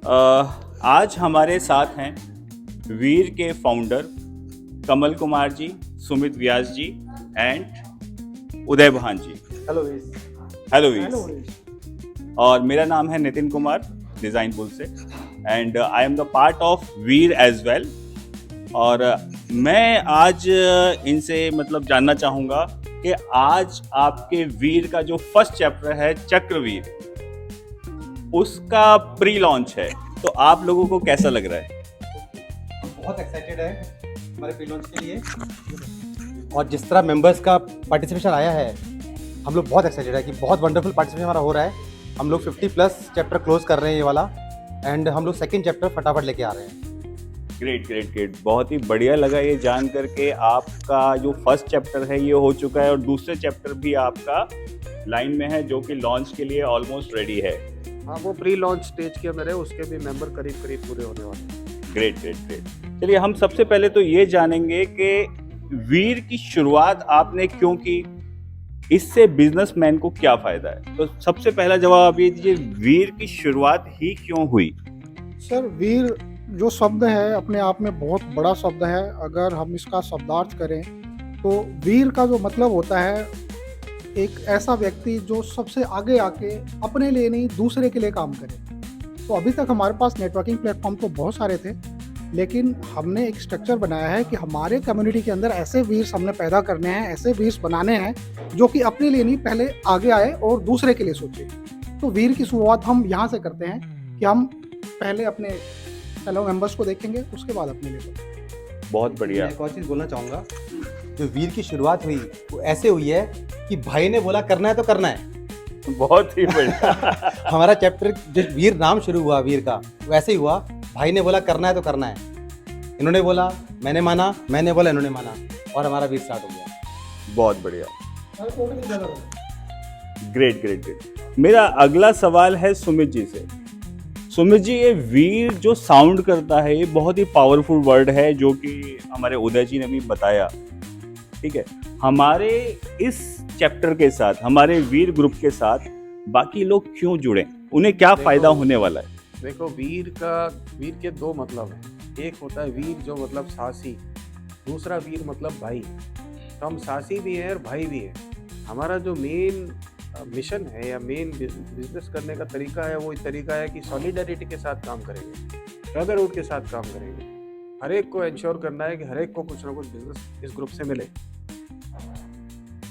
आज हमारे साथ हैं वीर के founder Kamal Kumar ji, Sumit Vyas ji and Uday Bhan ji. Hello वीस। हेलो वीर। और मेरा नाम है नितिन कुमार, डिज़ाइन पुल से, and I am the part of Veer as well. और मैं आज इनसे मतलब जानना चाहूँगा कि आज आपके वीर का जो फर्स्ट चैप्टर है चक्रवीर, उसका प्री लॉन्च है, तो आप लोगों को कैसा लग रहा है? बहुत एक्साइटेड है हमारे प्री लॉन्च के लिए, और जिस तरह मेंबर्स का पार्टिसिपेशन आया है हम लोग बहुत एक्साइटेड है कि बहुत वंडरफुल पार्टिसिपेशन हमारा हो रहा है। हम लोग 50+ चैप्टर क्लोज कर रहे हैं ये वाला, एंड हम लोग सेकंड चैप्टर फटाफट लेके आ रहे हैं। ग्रेट ग्रेट ग्रेट, बहुत ही बढ़िया लगा ये जान करके। आपका जो फर्स्ट चैप्टर है ये हो चुका है और दूसरे चैप्टर भी आपका लाइन में है जो कि लॉन्च के लिए ऑलमोस्ट रेडी है। हाँ, वो प्री लॉन्च स्टेज के अंदर है, उसके भी मेंबर करीब करीब पूरे होने वाले हैं। Great great great. चलिए हम सबसे पहले तो ये जानेंगे कि वीर की शुरुआत आपने क्यों की, इससे बिजनेसमैन को क्या फायदा है? तो सबसे पहला जवाब ये दीजिए, वीर की शुरुआत ही क्यों हुई? सर, वीर जो शब्द है अपने आप में बहुत बड़ा शब्द है। अगर हम इसका शब्दार्थ करें तो वीर का जो मतलब होता है एक ऐसा व्यक्ति जो सबसे आगे आके अपने लिए नहीं दूसरे के लिए काम करे। तो अभी तक हमारे पास नेटवर्किंग प्लेटफॉर्म तो बहुत सारे थे, लेकिन हमने एक स्ट्रक्चर बनाया है कि हमारे कम्युनिटी के अंदर ऐसे वीर्स हमने पैदा करने हैं, ऐसे वीर्स बनाने हैं जो कि अपने लिए नहीं पहले आगे आए और दूसरे के लिए सोचे। तो वीर की शुरुआत हम यहाँ से करते हैं कि हम पहले अपने फेलो मेंबर्स को देखेंगे, उसके बाद अपने लिए। बहुत बढ़िया। मैं एक और चीज़ बोलना चाहूँगा, जो वीर की शुरुआत हुई वो ऐसे हुई है कि भाई ने बोला करना है तो करना है। बहुत ही बढ़िया। हमारा चैप्टर जो वीर नाम शुरू हुआ वीर का वैसे ही हुआ, भाई ने बोला करना है तो करना है, इन्होंने बोला मैंने माना, मैंने बोला इन्होंने माना, और हमारा वीर स्टार्ट हो गया। बहुत बढ़िया। Great great great. मेरा अगला सवाल है सुमित जी से। सुमित जी, ये वीर जो साउंड करता है ये बहुत ही पावरफुल वर्ड है जो कि हमारे उदय जी ने भी बताया, ठीक है। हमारे इस चैप्टर के साथ, हमारे वीर ग्रुप के साथ बाकी लोग क्यों जुड़े, उन्हें क्या फायदा होने वाला है? देखो, वीर के दो मतलब हैं। एक होता है वीर जो मतलब साहसी, दूसरा वीर मतलब भाई। तो हम साहसी भी हैं और भाई भी हैं। हमारा जो मेन मिशन है या मेन बिजनेस करने का तरीका है, वो तरीका है कि सॉलिडरिटी के साथ काम करेंगे, ब्रदरहुड के साथ काम करेंगे। हर एक को इंश्योर करना है कि हर एक को कुछ ना कुछ बिजनेस इस ग्रुप से मिले।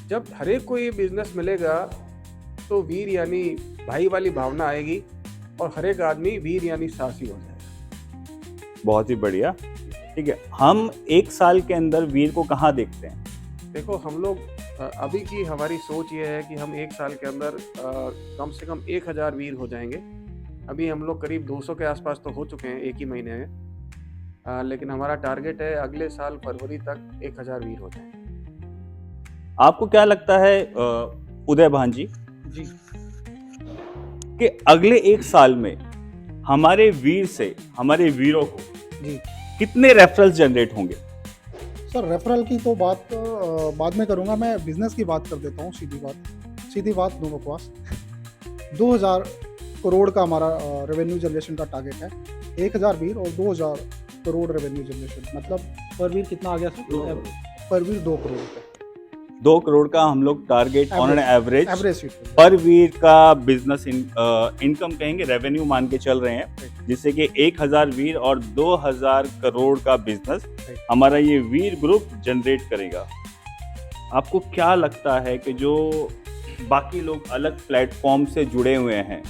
जब हर एक को ये बिजनेस मिलेगा तो वीर यानी भाई वाली भावना आएगी और हर एक आदमी वीर यानी साहसी हो जाएगा। बहुत ही बढ़िया, ठीक है। हम एक साल के अंदर वीर को कहाँ देखते हैं? देखो, हम लोग अभी की हमारी सोच ये है कि हम एक साल के अंदर कम से कम 1000 वीर हो जाएंगे। अभी हम लोग करीब 200 के आसपास तो हो चुके हैं एक ही महीने में, लेकिन हमारा टारगेट है अगले साल फरवरी तक 1000 वीर हो जाए। आपको क्या लगता है उदय भान जी जी, कि अगले एक साल में हमारे वीर से, हमारे वीरों को जी कितने रेफरल्स जनरेट होंगे? सर, रेफरल की तो बात बाद में करूंगा, मैं बिजनेस की बात कर देता हूँ। सीधी बात, नो बकवास। 2000 करोड़ का हमारा रेवेन्यू जनरेशन का टारगेट है। 1000 वीर और 2000 करोड़ रेवेन्यू जनरेशन, मतलब पर वीर कितना आ गया सर? पर वीर 2 करोड़ रुपए। 2 करोड़ का हम लोग target on an average seat पर वीर का बिजनेस इनकम कहेंगे, रेवेन्यू मान के चल रहे हैं, जिससे कि 1000 वीर और 2000 करोड़ का बिजनेस हमारा ये वीर ग्रुप जनरेट करेगा। आपको क्या लगता है कि जो बाकी लोग अलग प्लेटफॉर्म से जुड़े हुए हैं,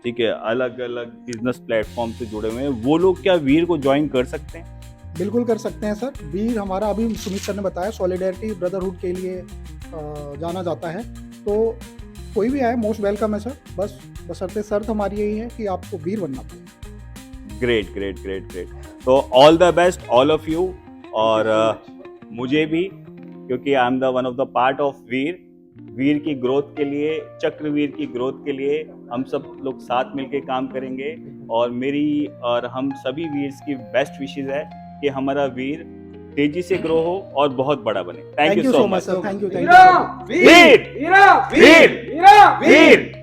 ठीक है, अलग अलग बिजनेस प्लेटफॉर्म से जुड़े हुए हैं, वो लोग क्या वीर को ज्वाइन कर सकते हैं? बिल्कुल कर सकते हैं सर। वीर हमारा, अभी सुमित सर ने बताया, सॉलिडरिटी ब्रदरहुड के लिए जाना जाता है। तो कोई भी आए मोस्ट वेलकम है सर। बस बशर्ते शर्त हमारी यही है कि आपको वीर बनना पड़ेगा। Great great great great. तो all the best all of you, और मुझे भी, क्योंकि I am the one of the part of Veer की ग्रोथ के लिए, चक्रवीर की ग्रोथ के लिए हम सब लोग साथ मिलकर काम करेंगे। और मेरी और हम सभी वीर्स की बेस्ट विशेस है कि हमारा वीर तेजी से ग्रो हो और बहुत बड़ा बने। Thank you so much sir. Thank you. Veer Veer Veer Veer.